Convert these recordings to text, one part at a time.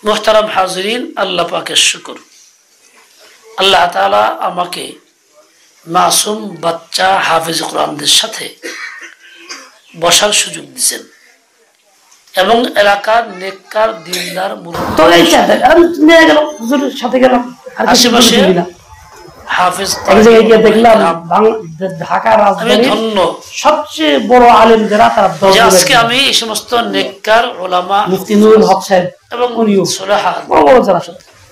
মুহতারাম হাজিরিন, আল্লাহ পাকের শুকর, আল্লাহ তাআলা আমাকে মাসুম বাচ্চা হাফেজ কোরআনদের সাথে বসার সুযোগ দিয়েছেন এবং এলাকার নেককার দিনদার আশেপাশে হাফেজ দেখলাম ঢাকা রাজধানীর সবচেয়ে বড় আলেম যারা তারা আজকে আমি এই সমস্ত নেককার উলামা মুফতি নুরুল হক সাহেব এবং সুলাহা বড় বড় যারা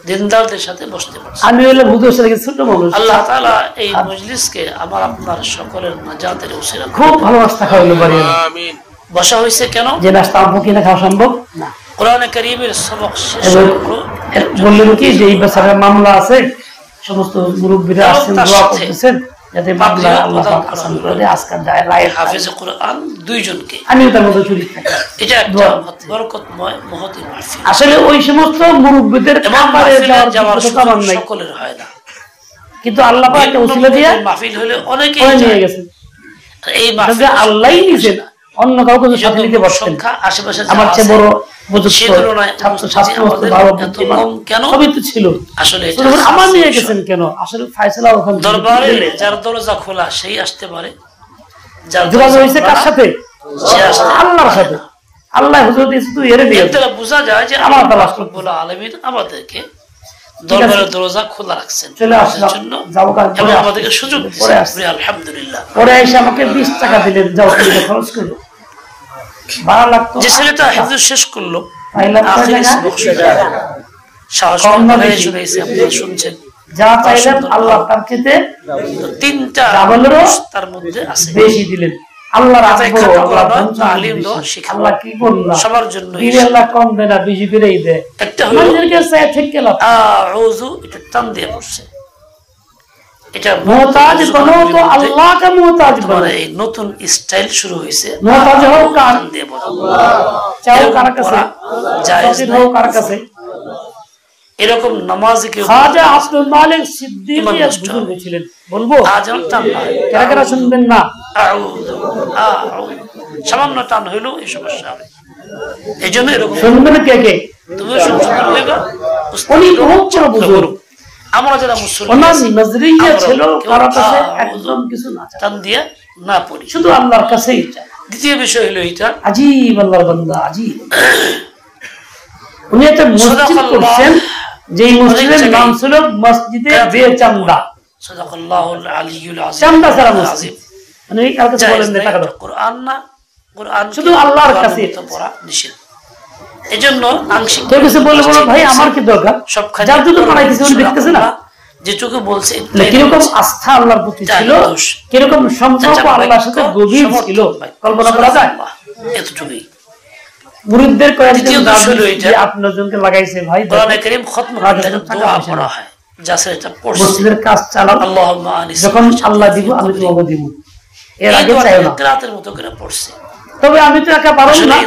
দিনদারদের সাথে বসতে পারছি। আমি হলাম হুজুর সাথে ছোট মানুষ। আল্লাহ তাআলা এই মজলিসকে আমার আপনার সকলের নাজাতের উসিলা খুব ভালোবাসা খাওয়াইলো বাড়ি। আমিন। বসা হয়েছে কেন? যে নাস্তা আমকি না খাওয়া সম্ভব না। কোরআনে কারীমের সবক শেষ বললেন কি যে এই বছরের মামলা আছে, সমস্ত মুরব্বিরা আসছেন দোয়া করতেছেন যাতে মামলা আল্লাহ পাক আসান করে দেয়। আজকাল যায় লায়েক হাফেজ কোরআন দুইজনকে আমি তার মধ্যে শরীক থাকি। এটা একটা বরকতময় মহতি মাহফিল। আসলে ওই সমস্ত মুরব্বিদের খাবারে যাওয়ার সকলের হয় না, কিন্তু আল্লাহ পাক একটা ওসিলা দিয়ে মাহফিল হলে অনেকেই নিয়ে গেছেন। এই মাহফিল আল্লাহই নিছেন, অন্য কাউকে সাথে নিতে পারছেন। আশেপাশে আমার চেয়ে বড় আমার নিয়ে গেছেন কেন? আসলে ফায়সালা দরবারে যার দরজা খোলা সেই আসতে পারে, যোগাযোগ হয়েছে কার সাথে? আল্লাহর সাথে। আল্লাহ হুজুর দিয়েছে, এর দিয়ে বোঝা যায় যে আমার রব্বুল আলামিন আমাদেরকে দরবারের দরজা খোলা রাখছেন চলে আসার জন্য, এবং আমাদেরকে সুযোগ দিয়েছেন। আলহামদুলিল্লাহ। পরে এসে আমাকে 20 টাকা দিলেন, যাও তুমি খরচ করো। ভালো লাগতো যে ছেলেটা হিফজ শেষ করলো, শুনছেন যা চাইলেন আল্লাহ তার ক্ষেত্রে 3টা তার মধ্যে আছে, বেশি দিলেন। আল্লাহর আল্লাহ কি বললেন সবার জন্য আল্লাহ কম দেয় না, বেশি বেড়েই দেয়। একটা হলো ঠিক গেল আউযু, এটা টান দিয়ে পড়ছে। এটা মুহতাজ বনো তো আল্লাহকে মুহতাজ বনো। এই নতুন স্টাইল শুরু হয়েছে, মুহতাজ হও কার দিয়ে বলো, চাও কার কাছে, জায়েজ হও কার কাছে। এরকম নামাজ কি খাজা আব্দুল মালিক সিদ্দিক বুজুর্গ ছিলেন, বলবো আজম টান কারা কারা শুনবেন না? আউযু সামান্য টান হইলো এই সমস্যা হবে। এইজন্য এরকম শুনবেন কে কে? তুমি শুনছো হইবা উনি বহুত বড় বুজুর্গ। আমরা যারা মুসলিম ওনার নজরিয়া ছিল কারো কাছে একদম কিছু না, টান দিয়ে না পড়ি, শুধু আল্লাহর কাছেই চাই। দ্বিতীয় বিষয় হলো এটা আজীব আল্লাহর বান্দা, আজীব। উনি একটা মসজিদ করছেন, যেই মসজিদের নাম ছিল মসজিদে বেচান্দা। সাদাকাল্লাহুল আলিয়্যুল আযীম। চান্দা ছাড়া মসজিদ, মানে কার কাছে বলেন না, টাকা দাও। কোরআন না, কোরআন শুধু আল্লাহর কাছে পড়া নিষেধ। এজন্য আংশিক কেউ কিছু বলে বলো ভাই আমার কি দরকার, যার জন্য বানাইতেছে উনি দেখতেছে না যে চোখে বলছে কিরকম আস্থা আল্লাহর প্রতি ছিল, কিরকম সম্পর্ক আল্লাহর সাথে গভীর ছিল, কল্পনা করা যায়? এতটুকুই মুরিদদের কয়েকজন যে আপনার জনকে লাগাইছে ভাই, কোরআনে কারীম খতম করতে দোয়া পড়া হয়, যাছে এটা পড়ছে মসজিদের কাজ চালাও, আল্লাহুম্মা আনিস, যখন আল্লাহ দিব আমি তোমাকে দিব, এর আগে চাইও না। রাতের মতো করে পড়ছে। তবে আমি তো একা পারব না,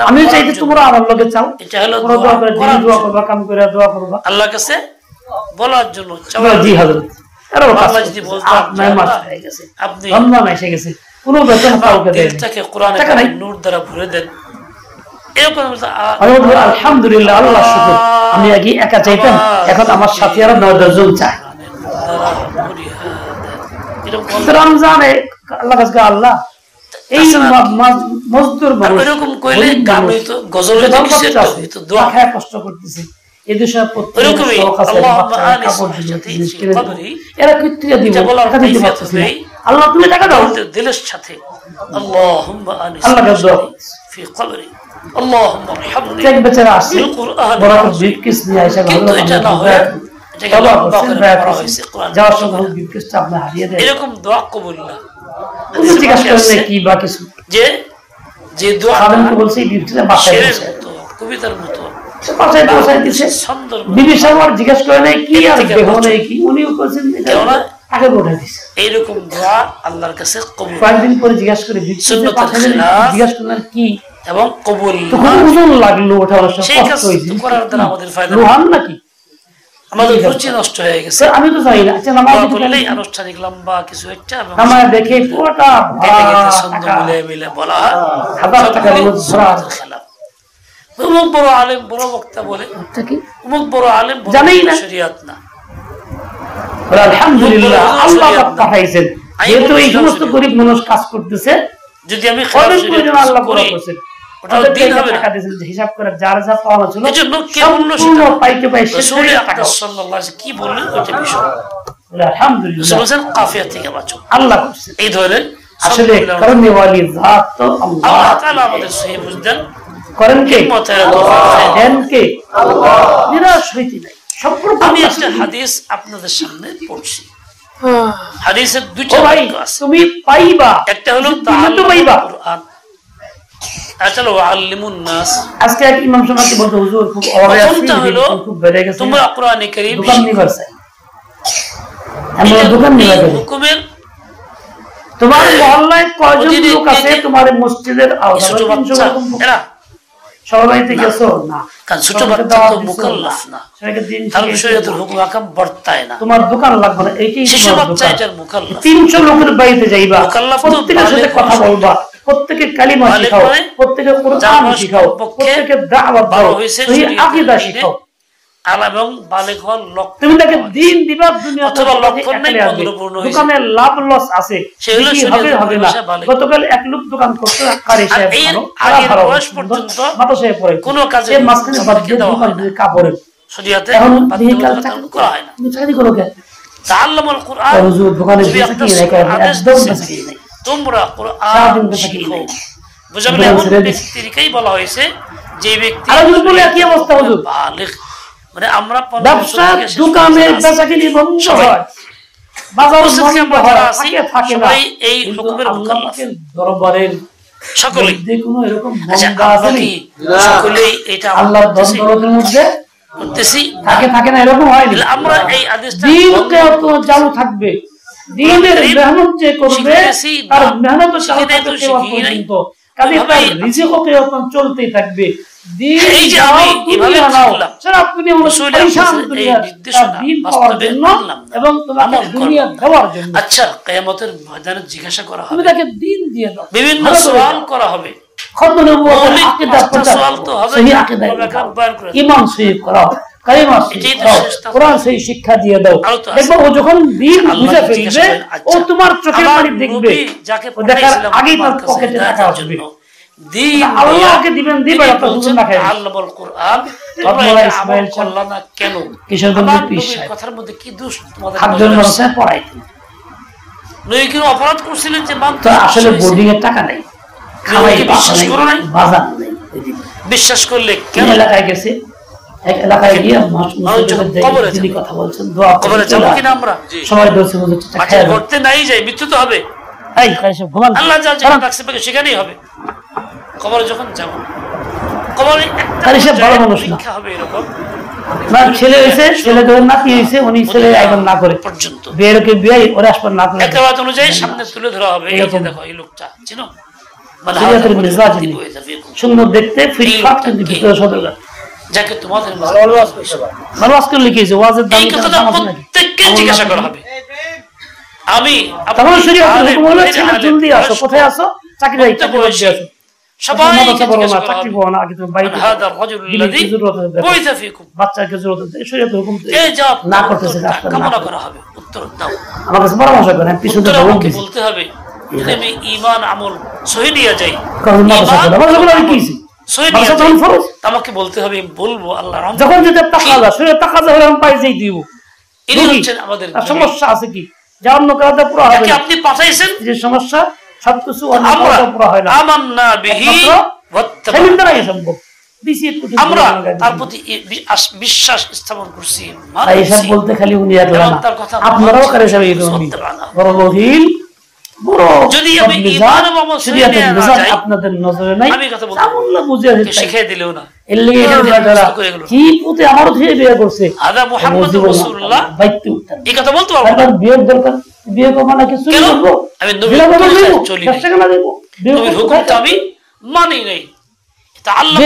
আমি চাই যে তোমরা আমার লগে চাও। এটা হলো দোয়া করে দোয়া করবা, কাম করে দোয়া করবা আল্লাহর কাছে বলার জন্য। জি হযরত, আরে আল্লাহ যদি বলতো আপনার মাস হয়ে গেছে, আপনি রমজান এসে গেছে, কোনো বেতন কাউকে দেন না, এটাকে কোরআনে নূর দ্বারা ভরে দেন, এরকম আলহামদুলিল্লাহ, আল্লাহর শুকর। আমি আগে একা চাইতাম, এখন আমার সাথে আরো 9-10 জন চায়। রমজানে আল্লাহ কাছে আল্লাহ এই মজদুর মানুষ এরকম কইলে গান হইতো, গজল হইতো, দোয়া খায় কষ্ট করতেছে, এই দেশে এরকমই আল্লাহুম্মা আনিস এরা কিত্তিয়া দিব, টাকা দিতে পারতেছে না। আল্লাহ তুমি টাকা দাও দিলের সাথে, আল্লাহুম্মা আনিস আল্লাহকে দোয়া ফি কবরি, আল্লাহুম্মা আরহামনি। এক বেচারা আসছে বরাবর বিকিস নিয়ে আইসা ভালো এটা না হয় এটাকে লম্বা করে পড়া হয়েছে কোরআন, যাওয়ার সময় বিকিসটা আপনি হারিয়ে দেন। এরকম দোয়া কবুল না। তুমি জিজ্ঞাসা করেন কি বা কিছু, যে দোয়া আমি বলছি বিকিসটা বাসায় বসে কবিতার মতো বাসায় বসায় দিছে, বিবি সাহেব জিজ্ঞাসা করে নাই কি আর দেহ নেই কি, উনিও বলছেন এটা আগে বলে দিছে। এইরকম দোয়া আল্লাহর কাছে কবুল। কয়েকদিন পরে জিজ্ঞাসা করে জিজ্ঞাসা করলেন কি এবং কবুল, তখন ওজন লাগলো, ওঠা অবশ্য কষ্ট হয়েছে, করার দ্বারা আমাদের ফায়দা রোহান নাকি আমাদের রুচি নষ্ট হয়ে গেছে। আমি তো জানি না, আচ্ছা নামাজ পড়লেই আনুষ্ঠানিক লম্বা কিছু একটা নামাজ দেখে পুরোটা ছন্দ মিলে মিলে বলা হাজার টাকা অমুক বড় আলেম বড় বক্তা বলে, অমুক বড় আলেম জানেই না শরিয়াত না। আলহামদুলিল্লাহ আল্লাহ পাক পাঠাইছেন, যেহেতু এই সমস্ত গরিব মানুষ কাজ করতেছে, যদি আমি আল্লাহ করেছেন হিসাব করে যার যা পাওয়া ছিল সম্পূর্ণ পাইতে পাই কি বললেন ওইটা বিষয়। আলহামদুলিল্লাহ কাফিয়া থেকে বাঁচো, আল্লাহ করছেন এই ধরনের আসলে করনে ওয়ালি জাত তো আল্লাহ তাআলা আমাদের সহি বুঝদেন করেন কে দেন কে আল্লাহ। নিরাশ হইতে নাই। আমি একটা হাদিস আপনাদের সামনে পড়ছি, হাদিসের দুইটা বাক্য আছে, তুমি পাইবা, একটা হলো পাইবা কুরআন, আসলে ওয়াল্লিমুন নাস। আজকে এক ইমাম সাহেব বলতে হুজুর খুব অভাবে আছে, খুব বেড়ে গেছে, তোমরা কোরআনে কারীম দোকান নিবার চাই, আমরা দোকান নিবার চাই। হুকুমের তোমার মহল্লায় কয়জন লোক আছে তোমার মসজিদের আওতায়? ছোট বাচ্চা এরা সবাই থেকে গেছো না, কারণ ছোট বাচ্চা তো মুকাল্লাফ না, তার শরীয়তের হুকুম আকাম বর্তায় না। তোমার দোকান লাগবে না, এইটাই শিশু বাচ্চা এটার মুকাল্লাফ। 300 লোকের বাড়িতে যাইবা, মুকাল্লাফ তো প্রত্যেকের সাথে কথা বলবা, প্রত্যেকে কালিমা শিখাও, প্রত্যেকে কোরআন শিখাও, প্রত্যেকে দাওয়াত দাও, এই আকীদা শিখাও। এবং বালেগ হওয়ার লক্ষ্য, তুমি তাকে দিন দিবা, দুনিয়া অথবা লক্ষ্য নেই পূর্ণ হয়েছে, দোকানে লাভ লস আছে, হবে হবে না। গতকাল এক লোক দোকান করতে কারি সাহেব ভালো আগের বয়স পর্যন্ত মাথা সাহেব পড়ে কোনো কাজে মাঝখানে বাদ দিয়ে দোকান দিয়ে কাপড়ের শরীয়তে এখন বাধ্যতামূলক করা হয় না। তুমি চাকরি করো কেন? তাআল্লামুল কুরআন, হুজুর দোকানে বেচা কিনে রাখা একদম বেচা কিনে নাই, তোমরা কুরআন শিখো। বুঝলেন, এমন ব্যক্তিরকেই বলা হয়েছে যে ব্যক্তি আর হুজুর বলে কি অবস্থা হুজুর, বালিগ, মানে আমরা ব্যবসা দোকানে বেচা কিনে বন্ধ হয়, বাজার বন্ধ হয়, থাকে না, এই হুকুমের মুকাল্লাফ দরবারের সকলেই কোনো এরকম আচ্ছা, বন্ধা আছে আমরা কি সকলেই এটা আল্লাহর দরবারের মধ্যে করতেছি থাকে না, এরকম হয় না। আমরা এই আদেশটা দিনকে তো চালু থাকবে, দিনের মেহনত যে করবে তার মেহনত চালু থাকবে পর্যন্ত, কাজে তার রিজিকও কেমন চলতেই থাকবে। দিন যাও দুনিয়া নাও, সারা দুনিয়া পরিশান দুনিয়া দিন পাওয়ার জন্য এবং তোমাকে দুনিয়া দেওয়ার জন্য। আচ্ছা, কিয়ামতের ময়দানে জিজ্ঞাসা করা হবে, তুমি তাকে দিন দিয়ে দাও, বিভিন্ন সওয়াল করা হবে, খতম নবুয়তের আকীদা প্রচার, সহি আকীদা ঈমান সহি করাও, কালিমা সহি করাও, কোরআন সহি শিক্ষা দিয়ে দাও। দেখো ও যখন দিন বুঝে ফেলবে, ও তোমার চোখের পানি দেখবে, ও দেখার আগেই তার পকেটে টাকা আসবে। দিন আল্লাহকে দিবেন, দিবেন আপনার হুজুর না খায়। আল্লাহর কুরআন তোমরা ইসমাইল আল্লাহ না কেন কিশোরগঞ্জের পীর সাহেব কথার মধ্যে কি দোষ তোমাদের? একজন মানুষে পড়াইতেন, নই কি অপরাধ করছিলেন যে তো আসলে বোর্ডিং এর টাকা নাই, খাওয়াই বিশ্বাস করো নাই, বাজার নাই, বিশ্বাস করলে কেন এলাকায় গেছে, এক এলাকায় গিয়ে তিনি কথা বলছেন, দোয়া কবরে যাবো কিনা আমরা? সবাই বলছে আচ্ছা, করতে নাই যাই, মৃত্যু তো হবে, আল্লাহ যা যেখানে রাখছে সেখানেই হবে। কবরে যখন যাব, কবরে একটা পরীক্ষা হবে এরকম, ছেলে হয়েছে, ছেলে নাতি হয়েছে, উনি ছেলে একদম না করে পর্যন্ত বিয়ের বিয়ে ওরা আসবার না করে একটা বাত অনুযায়ী সামনে তুলে ধরা হবে, এই যে দেখো এই লোকটা চিনো, মানে সুন্দর দেখতে, ফিটফাট, কিন্তু ভিতরে সতর্ক, যাকে তোমাদের ভালো আজকে লিখেছে ওয়াজের দাম প্রত্যেককে জিজ্ঞাসা করা হবে। আমি তখন শরীয়তের হুকুম হলো ছেলে জলদি আসো, কোথায় আসো, চাকরি আসো, সবাই চাকরি পাও না, আগে তুমি বাইরে বাচ্চাকে জরুরত দেয়, শরীয়তের হুকুম না করতেছে, কামনা করা হবে, উত্তর দাও, আমার কাছে পরামর্শ করেন, পিছনে বলতে হবে যদি আমি ঈমান আমল সহি নিয়ে যাই, আমাকে বলতে হবে, বলবো আল্লাহ যখন যদি টাকা যা শরীরে টাকা যা হলে আমি পাইছেই দিব। ইনি হচ্ছেন আমাদের সমস্যা আছে কি, যা অন্য কাজে পুরো হবে, আপনি পাঠাইছেন যে সমস্যা সবকিছু অন্য কাজে পুরো হয় না, আমান্না বিহি ওয়াত্তাবা'নাই সম্ভব, আমরা তার প্রতি বিশ্বাস স্থাপন করছি। এইসব বলতে খালি উনি একলা না, আপনারাও করে সবাই এরকমই বড় রহিল, বড় যদি আমি ঈমান এবং আমল সহি নিয়ে না যাই, আপনাদের নজরে নাই, আমি কথা বলতে আল্লাহ বুঝিয়ে শিখিয়ে দিলেও না, এর লাগি এখানে কি পুতে আমারও ধীরে বিয়ে করছে, আদা মুহাম্মদুর রাসূলুল্লাহ বাইতে উঠতেন, এই কথা বলতে পারবো না, বিয়ের দরকার, বিয়ে করব না কিছু করব, আমি নবীর চলি না, নবীর হুকুমটা আমি মানি নাই, তা আল্লাহ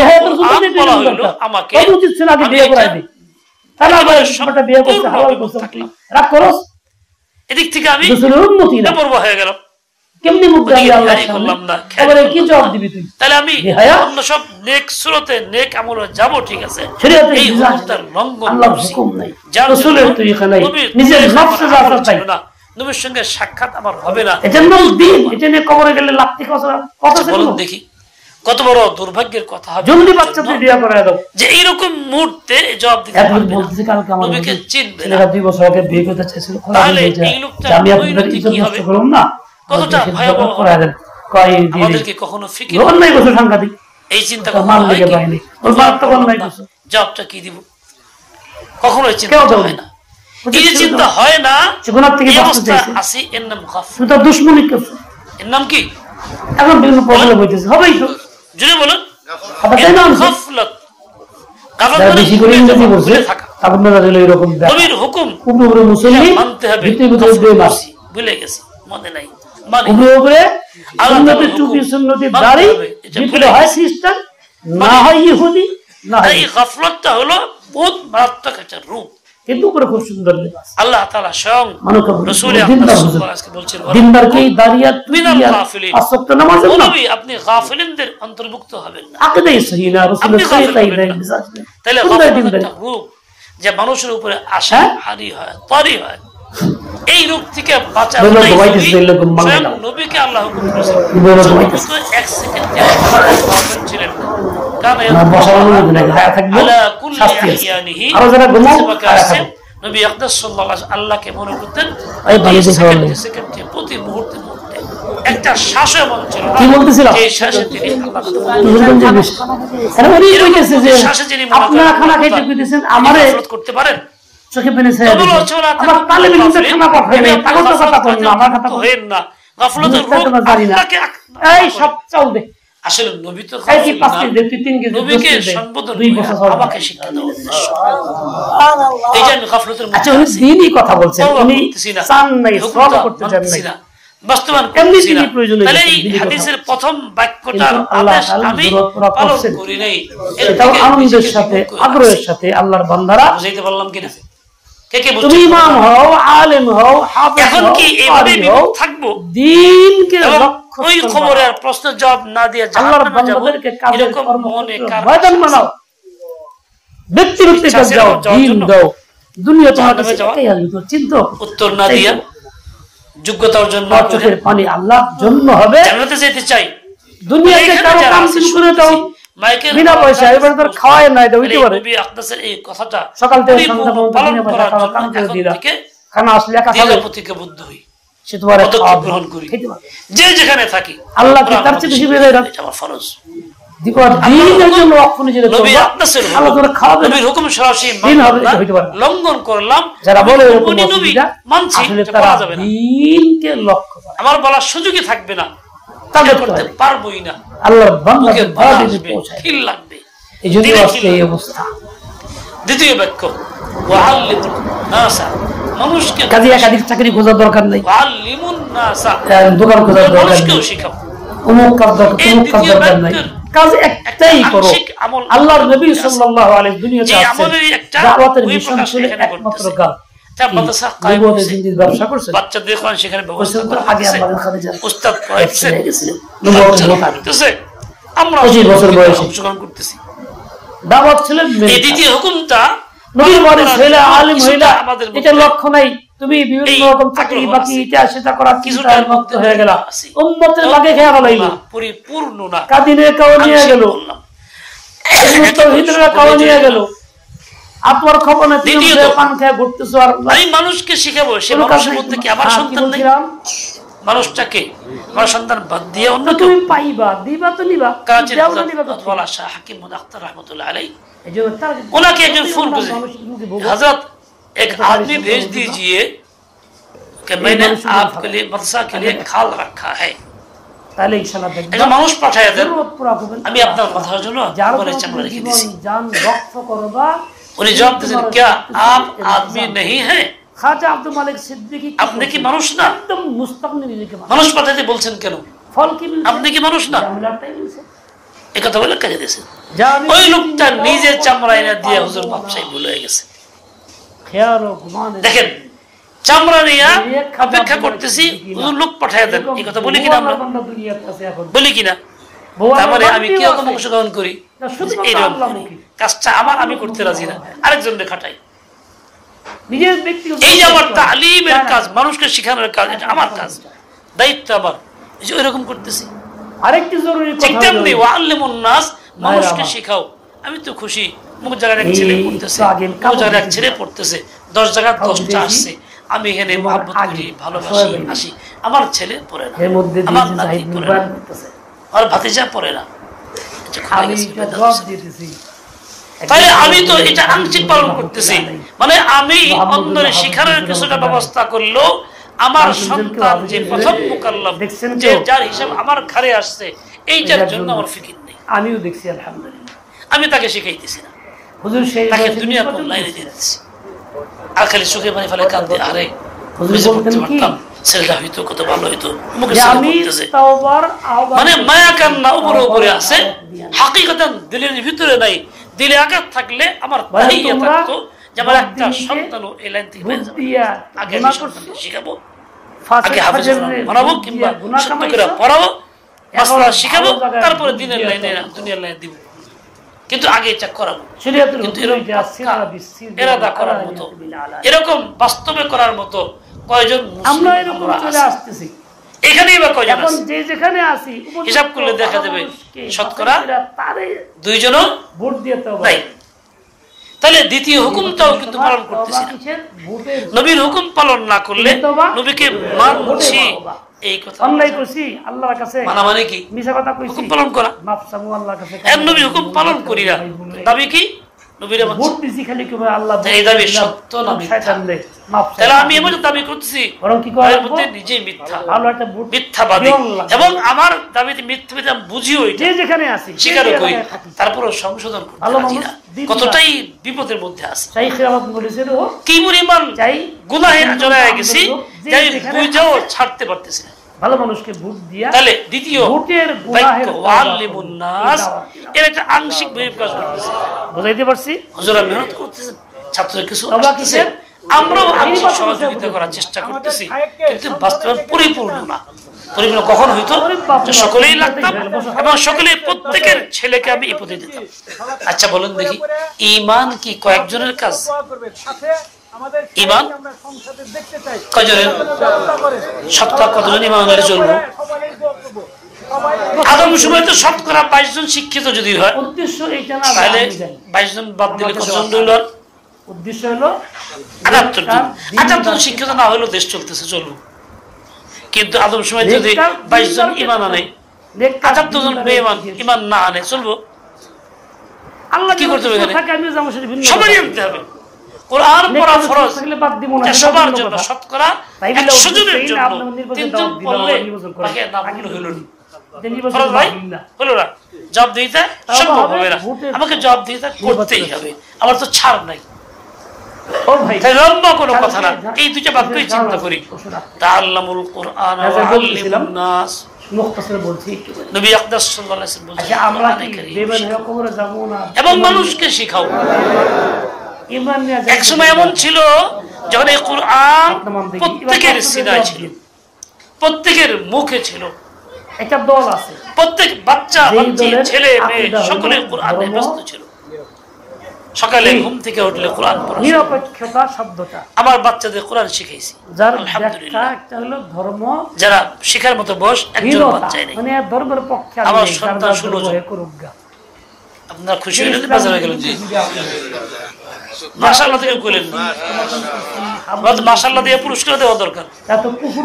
বলা হলো আমাকে উচিত ছিল আগে বিয়ে করাই দিই, তাহলে আবার সবটা বিয়ে করতে হালাল করতে রাগ করস, এদিক থেকে আমি উন্নতি না পর্ব হয়ে গেল, কেমনি মুখ দেখাবি আল্লাহর সামনে? কবরে কি জবাব দিবি তুই? তাহলে আমি অন্য সব নেক সুরতে নেক আমলে যাব, ঠিক আছে, শরীয়তে এই হুকুমটার লঙ্ঘন আল্লাহর হুকুম নাই, রাসূলের তরিকা নাই, নিজের নফসে যা চাই না, নবীর সঙ্গে সাক্ষাৎ আমার হবে না, এটা নাম দিন। এটা নিয়ে কবরে গেলে লাত্তি কথা বলুন দেখি কত বড় দুর্ভাগ্যের কথা হবে। জলদি বাচ্চা তুই বিয়া করে দাও, যে এইরকম মুহূর্তে জবাব দিতে পারবে না, নবীকে চিনবে না। 2 বছর আগে বিয়ে করতে চাইছিল, তাহলে এই লোকটা পরিণতি কি হবে? করুন না, কতটা ভয়াবহ করে দেন। কয় আমাদেরকে কখনো ফিকির নাই বছর সাংঘাতিক এই চিন্তা কখনো মান হয় দিকে কি? পাইনি, ওর বাপ তো বল নাই কিছু, জবাবটা কি দিব? কখনো এই চিন্তা কেউ দেবে হয় না। এই যে চিন্তা হয় না, জীবনের থেকে এই বাঁচতে অবস্থা চাইছে, আছে, এর নাম গাফল। তুই তো দুশ্মনী করছিস, এর নাম কি? এখন বিভিন্ন প্রবলেম হইতেছে, হবেই তো। জুড়ে বলুন, আবার তাই না গাফলত। গাফলত যারা মানে বেশি করে ইংরেজি বলছে ভুলে থাকা। তারপর না দিলে এরকম নবীর হুকুম উপরে মুসলিম মানতে হবে, ভিতরে ভিতরে দুই মাস ভুলে গেছি, মনে নাই, মানে উপরে আল্লাহ সুন্নতি তাআলার টুপি হুকুম সুন্নতি মানতে দাড়ি, হবে, এটা ভিতরে ভুলে হয় গেছি। খ্রিস্টান, না হয় ইহুদি, না হয় এই গাফলতটা হলো বহুত মারাত্মক একটা রূপ। কিন্তু উপরে খুব সুন্দর লেবাস। আল্লাহ তাআলা স্বয়ং মানুষকে রাসূল দিনদার আকরাম হুজুর, আজকে বলছেন, দিনদারকে দাঁড়িয়ে মিনাল গাফিলিন। আসক্ত নামাজ না, নবী আপনি গাফিলিনদের অন্তর্ভুক্ত হবেন না, আকীদাই সহি না, রাসূলের আপনি তরিকাই গাফিল নাই, হবেন না। মিজাজ নেই। তাহলে কোনটা গাফলত দিনদারি? একটা রূপ যে মানুষের উপরে আশা হারি হয়, তরি হয়। এই রূপ থেকে বাঁচার বললো জন্যই ঘুমাইতেছে, নবী, এরকম মানবে স্বয়ং না। নবীকে আল্লাহ হুকুম করেছেন। বললো নবী ঘুমাইতেছে। তো এক সেকেন্ডে গাফিল ছিলেন না। কারণ না, বসার অনুমতি নাই, হায়া থাকবো, আলা কুল্লি শাস্তি আছে। আহইয়ানিহি, আরো যারা ঘুমাও, সেবাকে হায়া আসছেন, থাকো। নবী আকরাম সাল্লাল্লাহু আলাইহি আল্লাহকে মনে করতেন এই বাড়িতে প্রতি খাওয়া সেকেন্ডে নেই। সেকেন্ডে, প্রতি মুহূর্তে মুহূর্তে। একটা শ্বাসও এমন ছিল না কি বলতেছিলাম? যে শ্বাসে তিনি আল্লাহর কথা বলতেন। হুজুরগণ যে বেশ। আরে উনি কইতেছে যে শ্বাসে যিনি মনে আপনারা করেন খানা কথা, খাইতে কইতেছেন, তিনি আমারে গাফলত করতে পারেন? চোখে পানি ছেড়ে তবুও দিয়েছেন। চলা আমার তালেবে কিন্তু খানা পাঠায় নাই, আপনি তাগো তো কথা কই না, আমার কথা তো কই। হয়েন না। গাফলতের বুঝতে রূপ তো জানি না। আপনাকে এই সব চাল দে। আসলে নবী তো এই কি গাফিল 5 না। কেজি দে, তুই 3 কেজি দে, নবীকে 10 কেজি দে, সম্বোধন 2 করে বছর চল। আমাকে শিক্ষা দেওয়ার উদ্দেশ্য। এই যে আমি গাফলতের আচ্ছা, মধ্যে উনি আছি, দিনই কথা বলছেন, তওবা উনি করতেছি না, চান নাই, হুকুমটা সব করতে চান মানতেছি নাই। না, বাস্তবায়ন এমনি করতেছি তিনি না। প্রয়োজনে তাহলে গেছেন, এই দিনই কথা। হাদিসের প্রথম বাক্যটার কিন্তু আল্লাহ আদেশ তাআলা আমি জরুরত পুরা পালন করছেন। করি নাই। এটাও আনন্দের সাথে, আগ্রহের সাথে আল্লাহর বান্দারা, বুঝাইতে পারলাম কিনা? কে কে তুমি বুঝতে ইমাম পারলাম? হও, আলেম হও, হাফেজ এখন হও, কি এইভাবে কারি হও, বিমুখ থাকবো দ্বীনকে এবং লক্ষ্য ওই করবা। খবরের প্রশ্ন জবাব না দিয়ে আল্লাহর জাহান্নামে যাব, বান্দাদেরকে কাজের এরকম মনে কার ময়দান বানাও, ব্যক্তি ব্যক্তি ইচ্ছা কাজ আছে দাও, যাওয়ার দিন জন্য? দাও, দুনিয়া তোমার জাহান্নামে কাছে যাওয়া? একাই আসবে, তোর চিন্তা উত্তর না দিয়া যোগ্যতা অর্জন না তোমার করে চোখের পানি আল্লাহর জন্য হবে। জান্নাতে যেতে চাই। দুনিয়াতে এখানে কারো যারা কাম আছে শুরু করে দাও, মাইকেল বিনা পয়সা, এবার তোর খাওয়ায় না, এটা হইতে পারে। নবী আকদাসের এই কথাটা সকাল থেকে পরিপূর্ণ সন্ধ্যা পর্যন্ত পালন বিনা পয়সা করার খাওয়া জন্য কাম করে এখন দিলা, থেকে খানা আসলে একা খাবে, দিনের প্রতিজ্ঞাবদ্ধ হই, সে তোমার পদক্ষেপ গ্রহণ করি, যে যেখানে থাকি। আল্লাহ কি তার চেয়ে বেশি বেড়ে রাখ? এটা আমার ফরজ। দিনের জন্য অক্ষণ নিজের নবী করবা, আকদাসের আল্লাহ তোরা খাওয়াবে না। নবীর হুকুম সরাসরি দিন হবে, মানলাম না, এটা হইতে পারে না। লঙ্ঘন করলাম। যারা বলে এরকম উনি নবী অসুবিধা, মানছি, আসলে এটা তারা বলা যাবে না। দিনকে লক্ষ্য করে, আমার বলার সুযোগই থাকবে না, তাদের করতে করে। পারবোই না, আল্লাহর বুকে বান্দাদের বাধা বাড়িতে আসবে, পৌঁছায়। খিল লাগবে। এই জন্য দিনে আজকে খিল এই লাগবে। অবস্থা। দ্বিতীয় বাক্য, ওয়াআল্লিমুন নাসা, মানুষকে কাজে একাধিক চাকরি খোঁজার দরকার নেই, ওয়াআল্লিমুন নাসা, দোকান খোঁজার দরকার নেই, মানুষকেও শিখাও। অমুক কাজ দরকার, এই তমুক কাজ দ্বিতীয় দরকার নাই, বাক্যের কাজ একটাই করো। আংশিক আমল আল্লাহর নবী আছে। সাল্লাল্লাহু আলাইহি দুনিয়াতে যে আসছেন, আমলেরই একটা দাওয়াতের ওই মিশন প্রকাশ ছিল এখানে একমাত্র করতেছে। কাজ। তা মাদ্রাসা কায়েম নবুয়তের হয়েছে, জিন্দির ব্যবসা করছেন, বাচ্চাদের কোরআন সেখানে ব্যবস্থা করছেন তো করা আগে হয়েছে, আমাদের খাদিজা উস্তাদ পড়াইছে, হয়ে গেছিলেন, নবুয়তের মোতাবেক। করতেছে। আমরা 25 বছর বয়সে অংশগ্রহণ করতেছি। দাওয়াত ছিলেন মেন এই দ্বিতীয় হুকুমটা নবী ওয়ারিস করার হইলা, জন্য আলেম কিছুটা হইলা, আমাদের এটা মধ্যে লক্ষ্য নাই। তুমি বিভিন্ন এই রকম চাকরি আগ্রহ বাকি আছে। এটা সেটা করার কিছুটা চিন্তায় মত্ত হয়ে গেল, আছে। উম্মতের লাগে খেয়া ফলাইল, পরিপূর্ণ না, কাদিনে কাও নিয়ে গেল, বললাম। মুস্তাহিদরা কাও নিয়ে গেল। আপনার খবর না, তুমি দ্বিতীয়ত, পান খেয়ে ঘুরতেছো আর আমি মানুষকে শিখাবো, সে কোনো কাজ মানুষের নাই মধ্যে কি তোমার। আমার হ্যাঁ, কি সন্তান নেই? বলছিলাম? মানুষটাকে আমার সন্তান বাদ দিয়ে অন্য তো কেউ। তুমি পাইবা, দিবা তো নিবা, করাচির দেও না নিবা কোথায়? হযরত শাহ হাকিম আখতার রাহমাতুল্লাহ আলাইহি, এই জন্য তার ওনাকে একজন ফোন করেছে, মানসিক রোগী ভোগ। हजरत एक आदमी भेज दीजिए कि मैंने आपके लिए मदरसा के लिए खाल रखा है। তাহলে ইনশাআল্লাহ দেখবেন একজন মানুষ পাঠায় দেন, জরুরত পুরা করবেন। আমি আপনার মাথার জন্য যার বলে জন্য চামড়া রেখে জীবন দিয়েছি। জান রক্ত করবা, উনি জবাব দিয়েছেন, क्या आप आदमी नहीं हैं? খাজা আব্দুল মালিক সিদ্দিকী আপনি কি মানুষ না? একদম মুস্তাকনি নিজেকে মানুষ। মানুষ পাঠাতে বলছেন কেন? ফল কি মিলছে? আপনি কি মানুষ না? জামিলাটাই মিলছে। এই কথা বলে কাজে দিয়েছেন। জানি ওই লোকটা নিজের চামড়া এনে দিয়ে হুজুর বাদশাহী ভুলে গেছে। খেয়াল ও গুমান। দেখেন চামড়া নিয়ে অপেক্ষা করতেছি লোক পাঠায় দেন, এই কথা বলি কিনা আমরা? বলি কিনা? তারপরে আমি কিরকম অংশগ্রহণ করি? কাজটা আমার, আমি করতে রাজি না, আরেকজনকে খাটাই। এই যে আমার তালিমের কাজ, মানুষকে শিখানোর কাজ, এটা আমার কাজ, দায়িত্ব আমার, ওইরকম করতেছি। আরেকটি জরুরি কথা, ঠিক তেমনি ওয়াল্লিমুন নাস, মানুষকে শিখাও। আমি তো খুশি, মুখ জায়গায় এক ছেলে পড়তেছে, মুখ জায়গায় এক ছেলে পড়তেছে, 10 জায়গায় 10টা আসছে, আমি এখানে মহব্বত করি, ভালোবাসি, আসি। আমার ছেলে পড়ে না, আমার নাতি পড়ে না, আর ভাতিজা পড়ে না। তাহলে আমি তো এটা আংশিক পালন করতেছি, মানে আমি অন্যের শিখানোর কিছুটা ব্যবস্থা করলেও আমার সন্তান যে প্রথম মুকাল্লাফ, যে যার হিসাব আমার ঘরে আসছে, এইটার জন্য আমার ফিকির নেই। আমিও দেখছি আলহামদুলিল্লাহ, আমি তাকে শিখাইতেছি না, হুজুর সেই তাকে দুনিয়ার কোন লাইনে দিয়ে দিচ্ছি, আর খালি চোখে পানি ফেলে কাঁদে, আরে ছেলেটা হইতো কত ভালো হইতো, মানে মায়া কান্না উপরে উপরে আছে, হাকিকতান দিলের ভিতরে নাই। দিলে আঘাত থাকলে আমার দাঁড়িয়ে থাকতো যে আমার একটা সন্তানও এই লাইন থেকে বের যাবে। আগে আমি সন্তানকে শিখাবো, আগে হাফেজ বানাবো, কিংবা সত্য করে পড়াবো, মাসলা শিখাবো, তারপরে দিনের লাইনে দুনিয়ার লাইনে দিব। কিন্তু আগে এটা করাবো, কিন্তু এরাদা করার মতো, এরকম বাস্তবে করার মতো কয়জন আমরা এরকম চলে আসতেছি? এখানেই বা কয়জন এখন যে যেখানে আছি হিসাব করলে দেখা যাবে শতকরা 2 জনও ভোট দিতে হবে। তাহলে দ্বিতীয় হুকুমটাও কিন্তু পালন করতেছি না। নবীর হুকুম পালন না করলে নবীকে মানছি এই কথা অন্যায় করছি আল্লাহর কাছে, মানা মানে কি? মিছা কথা কইছি, হুকুম পালন করা। মাফ চামু আল্লাহর কাছে, এর নবী হুকুম পালন করি না, দাবি কি? নবীর ভোট দিছি খালি কি আল্লাহ, এই দাবি সত্য না মিথ্যা? তাহলে আমি এমন দাবি করতেছি বরং কি করে এর মধ্যে নিজেই মিথ্যা, ভালো একটা ভোট মিথ্যাবাদী, এবং আমার দাবিতে মিথ্যা বুঝিও, যে যেখানে আছি স্বীকারও করি, তারপরও সংশোধন করতে পারি না। কতটাই বিপদের মধ্যে আছে, কি পরিমাণ গুনাহে জড়ায় গেছি যে বুঝেও ছাড়তে পারতেছি না। ভালো মানুষকে ভোট দিয়া, তাহলে দ্বিতীয় বাক্য ওয়াল্লিমুন নাস, এর একটা আংশিক বিকাশ করতেছে। বুঝাইতে পারছি? হুজুরা মেহনত করতেছেন, ছাত্ররা কিছু আসতেছে, আমরাও আংশিক সহযোগিতা করার চেষ্টা করতেছি, কিন্তু বাস্তবে পরিপূর্ণ না। পরিপূর্ণ কখন হইতো? সকলেই লাগতাম এবং সকলেই প্রত্যেকের ছেলেকে আমি এই পদে দিতাম। আচ্ছা বলেন দেখি, ঈমান কি কয়েকজনের কাজ? ঈমান কয়জনের? শতকরা কতজন ঈমান আনলে চলবো? আদম সময় তো শতকরা 22 জন শিক্ষিত যদি হয়, তাহলে 22 জন বাদ দিলে কতজন রইল? উদ্দেশ্য হলো 78 জন। 78 জন শিক্ষিত না হলেও দেশ চলতেছে, চলবো। কিন্তু আদম সময় যদি 22 জন ঈমান আনে, 78 জন বেঈমান ঈমান না আনে, চলবো? আল্লাহ কি করতে হবে? সবাই আনতে হবে। কোরআন পড়া ফরজ, সবার জন্য, শতকরা 100 জনের জন্য 3 জন পড়লে বাকি নাম হইল না। ফরজ ভাই হলো না, জবাব দিতে সম্ভব হবে না, আমাকে জবাব দিতে করতেই হবে, আমার তো ছাড় নাই। লম্বা কোনো কথা না, এই দুইটা বাক্যই চিন্তা করি। তাআল্লামুল কুরআন ওয়া আল্লিমুন নাস, মুখতাসার বলছি নবী আকদাস সাল্লাল্লাহু আলাইহি ওয়াসাল্লাম বলেছেন, আমরা কি বেঈমান হয়ে কবরে যাব না এবং মানুষকে শিখাও। ঈমান নিয়ে এক সময় এমন ছিল যখন এই কুরআন প্রত্যেকের সিনায় ছিল, প্রত্যেকের মুখে ছিল, একটা দল আছে, প্রত্যেক বাচ্চা বাচ্চি ছেলে মেয়ে সকলে কুরআনে ব্যস্ত ছিল। সকালে ঘুম থেকে উঠলে কোরআন পড়া, নিরপেক্ষতা শব্দটা আমার বাচ্চাদের কোরআন শিখাইছি। যার ব্যাখ্যা একটা হলো ধর্ম, যারা শিখার মতো বয়স একজন বাচ্চাই নেই, মানে ধর্মের পক্ষে আমার সন্তান 16 জন। আপনারা খুশি হলেন? বাজারে গেলেন জি মাশাআল্লাহ থেকে কইলেন, মাশাআল্লাহ দিয়ে পুরস্কার দেওয়া দরকার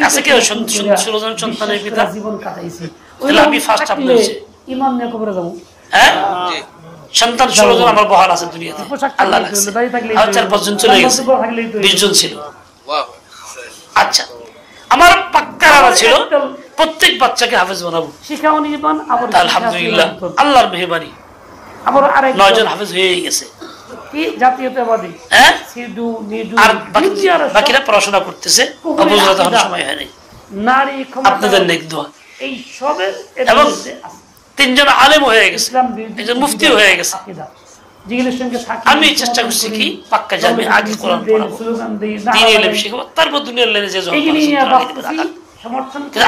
আছে। কেউ 16 জন সন্তানের পিতা, জীবন কাটাইছি, তাহলে আমি ফার্স্ট আপনার ঈমান নিয়ে কবরে যাব। হ্যাঁ, সন্তান 16 জন আমার বহাল আছে দুনিয়াতে, আল্লাহ রাখছে। আর 4-5 জন চলে গেছে, 20 জন ছিল। আচ্ছা, আমার পাক্কারা ছিল প্রত্যেক বাচ্চাকে হাফেজ বানাবো, শিখাও নিবান। আলহামদুলিল্লাহ, আল্লাহর মেহেরবানি, আমার আরেক 9 জন হাফেজ হয়ে গেছে। কি জাতীয়তাবাদী, হ্যাঁ, সিডু নিডু, আর বাকিরা পড়াশোনা করতেছে, অবুজরা তখন সময় হয় নাই। নারী ক্ষমতা, আপনাদের নেক দোয়া। এই সবের এবং 3 জন আলেম হয়ে গেছে, একজন মুফতি হয়ে গেছে। যেগুলোর সঙ্গে থাকি, আমি চেষ্টা করছি কি পাক্কা যে আমি আগে কোরআন পড়াবো, দ্বীন ইলম শেখাবো, তারপর দুনিয়ার লাইনে যে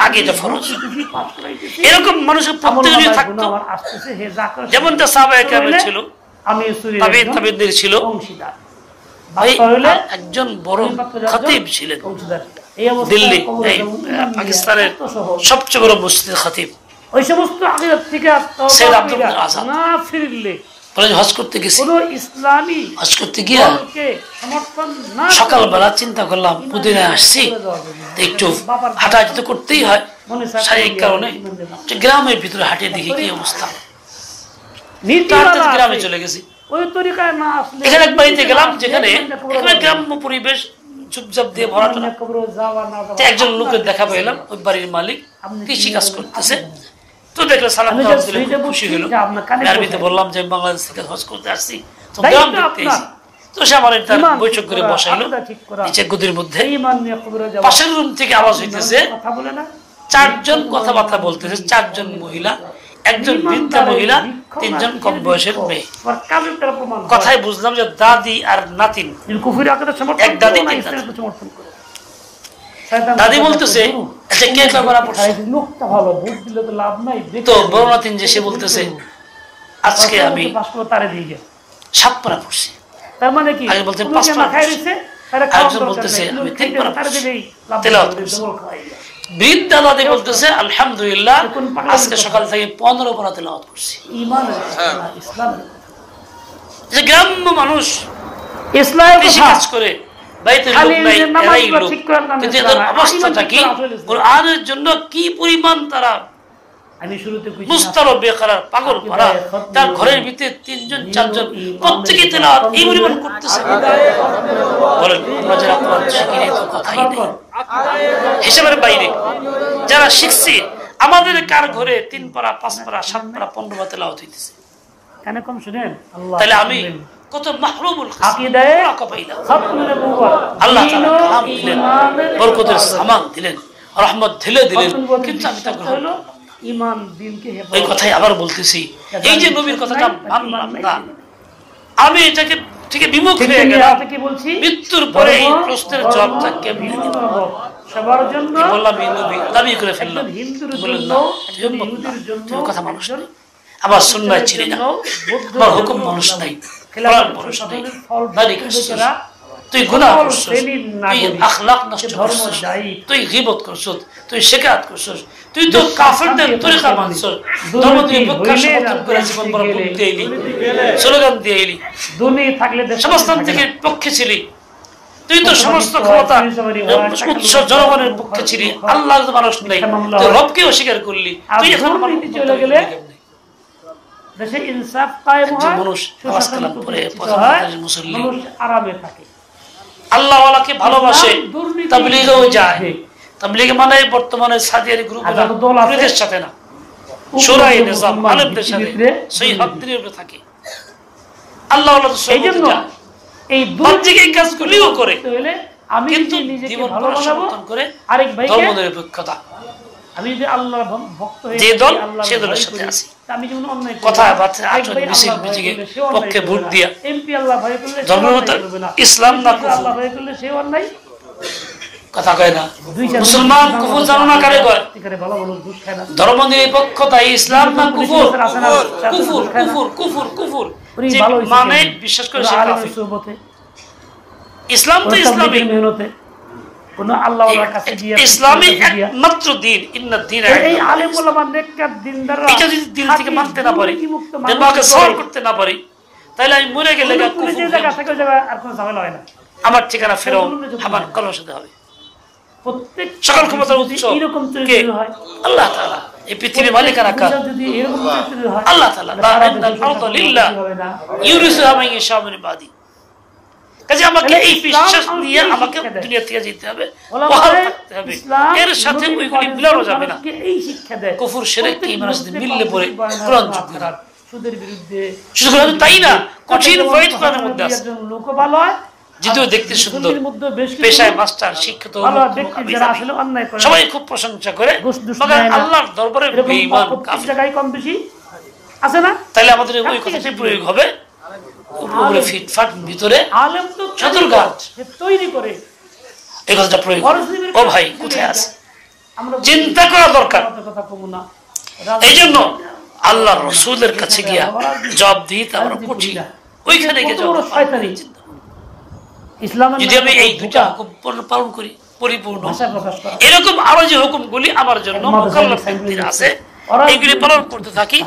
আগে এটা ফরজ। এরকম মানুষের প্রত্যেকদিন থাকতো, যেমনটা সাহাবায়ে কেরামের ছিল, তাবেঈদের ছিল। একজন বড় খতিব ছিলেন দিল্লি, পাকিস্তানের সবচেয়ে বড় মসজিদের খতিব। ওই সমস্ত আকিদা থেকে সৈয়দ আব্দুল আজাদ না ফিরলে হজ করতে গেছি, ইসলামী হজ করতে গিয়া সকালবেলা চিন্তা করলাম পুদিনায় আসছি, একটু হাঁটাহাঁটি তো করতেই হয় শারীরিক কারণে, গ্রামের ভিতরে হাঁটিয়ে দেখি কি অবস্থা। গ্রামে চলে গেছি, এখানে এক বাড়িতে গেলাম যেখানে গ্রাম্য পরিবেশ চুপচাপ দিয়ে ভরা টরা। একজন লোকের দেখা পেলাম, ওই বাড়ির মালিক কৃষি কাজ করতেছে। তো দেখলে সালাম দিলে খুশি হলো। আরবিতে বললাম যে বাংলাদেশ থেকে হজ করতে আসছি, তো গ্রাম দেখতে এসেছি। তো সে আমার তার বৈঠক করে বসাইলো নিচে গদির মধ্যে। পাশের রুম থেকে আওয়াজ হইতেছে, চারজন কথাবার্তা বলতেছে, চারজন মহিলা, একজন বৃদ্ধা মহিলা, তিনজন কম বয়সের মেয়ে। কথাই বুঝলাম যে দাদি আর নাতিন, এক দাদি তিন নাতিন। দাদি বলতেছে কে করা পড়ছে, তো বড় নাতিন যে সে বলতেছে আজকে আমি 7 পারা পড়ছি। তার মানে কি আগে বলতে 5 পারা পড়ছি, আরেকজন বলতেছে আমি 3 পারা পড়ছি তেলাওয়াত করছি। বৃদ্ধা দাদি বলতেছে আলহামদুলিল্লাহ আজকে সকাল থেকে 15 পারা তেলাওয়াত করছি। ঈমান ইসলাম, যে গ্রাম্য মানুষ ইসলাম কৃষি কাজ করে, কোরআনের জন্য কি পরিমাণ তারা মুস্তারব বেকার পাগল ভরা, তার ঘরের ভিতরে 3জন 4জন প্রত্যেকে তেলাওয়াত এই পরিমাণ করতেছে। বলেন আমরা যারা কোরআন শিখি নাই তো কথাই নেই, হিসাবের বাইরে যারা শিখছি, আমাদের কার ঘরে 3 পারা 5 পারা 7 পারা 15 পারা তেলাওয়াত হইতেছে। কেন কম শুনেন, তাহলে আমি কত মাহরুমুল আকীদায়ে আল্লাহ তাআলা কালাম দিলেন, বরকতের সামান দিলেন, রহমত ঢেলে দিলেন, কিন্তু আমি তা গ্রহণ করলাম। ঈমান দ্বীনকে হেফাজত, এই কথাই আবার বলতেছি, এই যে নবীর কথাটা মানলাম না, আমি এটাকে থেকে বিমুখ হয়ে গেলাম। মৃত্যুর পরে এই প্রশ্নের জবাবটা কেমনে দিব? সবার জন্য বললাম এই নবী দাবি করে ফেললাম, বললেন না তুমি কথা মানুষ নেই, আবার সুন্নাহ চিনি না, আবার হুকুম মানুষ নাই, কোরআন মানুষ নাই, দাড়ি কাটছিস, তুই গুনাহ করছিস, তুই আখলাক নষ্ট করছিস, তুই গীবত করছিস, তুই শিকায়ত করছিস, তুই তো কাফেরদের তরিকা মানছিস, ধর্ম দিয়ে পক্ষে সমর্থন করে জীবন বরবাদ দিয়ে এলি, স্লোগান দিয়ে এলি, দুনিয়া থাকলে সমাজতন্ত্র থেকে পক্ষে ছিলি, তুই তো সমস্ত ক্ষমতা উৎস জনগণের পক্ষে ছিলি, আল্লাহর মানুষ নাই, তুই রবকে অস্বীকার করলি, তুই এখন চলে গেলে দেশে ইনসাফ কায়েম হয়, মানুষ সালাম পড়ে মুসল্লি আরামে থাকে, আল্লাহ ওয়ালাকে ভালোবাসে, তাবলীগেও যায়। তাবলীগ মানে বর্তমানে সাদিয়ারি গ্রুপের সাথে না, শূরায়ে নিজাম আলেমদের সাথে সেই হকদের উপরে থাকে। আল্লাহ ওয়ালা তো এইজন্য এই দুর্দিকে কাজগুলিও করে, আমি কিন্তু নিজেকে ভালোবাসবো করে আরেক ভাইকে ধর্মনিরপেক্ষতা, আমি যে আল্লাহর ভক্ত হয়ে যে দল সে দলের সাথে আছি, আমি যেমন অন্যায় কথা বাচ্চা আচরণ মিছিল মিটিংয়ে পক্ষে ভোট দিয়া এমপি আল্লাহ ভয় করলে ধর্মমত ইসলাম না আল্লাহ ভয় করলে সে অন্যায় কথা কয় না। মুসলমান কুফর জানো না কারে কয়, ভালো ভালো দুধ খায় না, ধর্মনিরপেক্ষতা ইসলাম না কুফর, কুফর কুফর কুফর কুফর মানে বিশ্বাস করে সে কাফির। ইসলাম তো ইসলামী মেহনতে কোন আল্লাহর কাছে গিয়ে ইসলামী একমাত্র দ্বীন, ইন্নাদ দ্বীন এই আলেম ওলামা নেককার দ্বীনদাররা এটা যদি দিল থেকে মানতে না পারি, দেমাগে সওয়াল করতে না পারি, তাহলে আমি মরে গেলে যে জায়গা থেকে জায়গা আর কোনো ঝামেলা হয় না, আমার ঠিকানা ফেরাউন হামান কলমের সাথে হবে। প্রত্যেক সকল ক্ষমতার উৎস এরকম চরিত্র হয় আল্লাহ তাআলা, এই পৃথিবীর মালিকানা কার? যদি এরকম চরিত্র হয় আল্লাহ তাআলা, লা ইলাহা লিল্লাহ ইউরিসুহা মান ইয়াশা মিন ইবাদি। কাজে আমাকে এই বিশ্বাস নিয়ে আমাকে দুনিয়া থেকে যেতে হবে, ওয়াহাল থাকতে হবে, এর সাথে ওইগুলি মিলানো যাবে না। এই শিক্ষা দেয় কুফর শিরক ঈমানের সাথে মিললে পরে কোরআন যোগ্য না, সুদের বিরুদ্ধে শুধু তাই না, কঠিন ওয়াইদ কোরআনের মধ্যে আছে। লোক ভালো হয় যদিও দেখতে সুন্দর, পেশায় মাস্টার, শিক্ষিত, সবাই খুব প্রশংসা করে, মगर আল্লাহর দরবারে বেঈমান কাফির জায়গায় কম বেশি আছে না, তাহলে আমাদের ওই কথাটি প্রয়োগ হবে উপরে ফিটফাট ভিতরে আলেম তো সদরঘাট তৈরি করে এই কথাটা প্রয়োগ। ও ভাই কোথায় আছে চিন্তা করা দরকার। এই জন্য আল্লাহ রসুলের কাছে গিয়া জবাব দিই আমরা করছি ওইখানে গিয়ে যদি আমি এই দুটা হুকুম পালন করি পরিপূর্ণ, এরকম আরো যে হুকুমগুলি আমার জন্য মুকাল্লাফ আছে এইগুলি পালন করতে থাকি,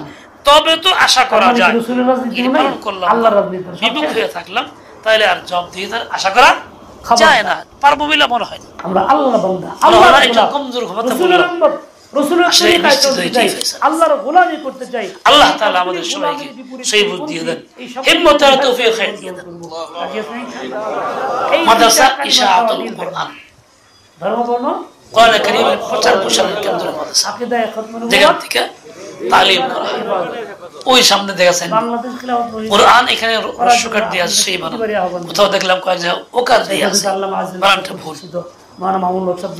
তবে তো আশা করা যায় পালন করলাম বিমুখ হয়ে থাকলাম তাহলে আর জবাব দিয়ে আশা করা যায় না, পারবো বলে মনে হয়। আমরা আল্লাহ বান্দা, একটু কমজোর ক্ষমতা বললাম, আল্লাহর গোলামি করতে চাই। আল্লাহ তাআলা আমাদের সবাইকে সেই বুদ্ধি দিয়ে দেন, হিম্মত আর তৌফিক খায়ের দিয়ে দেন। মাদ্রাসা ইশাআতুল কুরআন ধর্মবর্ণ কোরআন কারীমের প্রচার প্রসারের কেন্দ্র মাদ্রাসা, যেখান থেকে তালিম করা হয়। ওই সামনে দেখেছেন কোরআন এখানে রস্যকার দিয়ে আছে, সেই মানে কোথাও দেখলাম কয়েক জায়গায় ওকার দিয়ে আছে, বানানটা ভুল।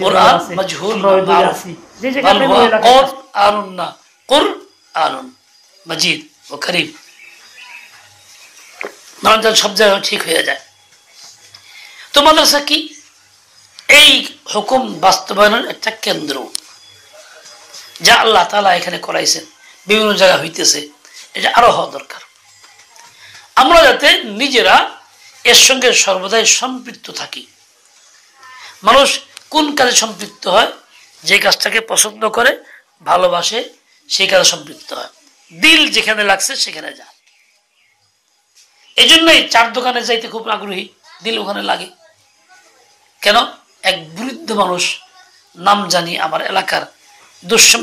কোরআন মাজহুল বাল হুয়া কুরআনুন না কুরআনুন মাজিদ ও কারীম, বানানটা সব জায়গায় ঠিক হয়ে যায়। তো মাদ্রাসা কি এই হুকুম বাস্তবায়নের একটা কেন্দ্র, যা আল্লাহ তাআলা এখানে করাইছেন, বিভিন্ন জায়গা হইতেছে, এটা আরো হওয়া দরকার। আমরা যাতে নিজেরা এর সঙ্গে সর্বদাই সম্পৃক্ত থাকি। মানুষ কোন কাজে সম্পৃক্ত হয়? যে কাজটাকে পছন্দ করে, ভালোবাসে, সেই কাজে সম্পৃক্ত হয়। দিল যেখানে লাগছে সেখানে যায়। এই জন্যই চার দোকানে যাইতে খুব আগ্রহী, দিল ওখানে লাগে। কেন? এক বৃদ্ধ মানুষ, নাম জানি আমার এলাকার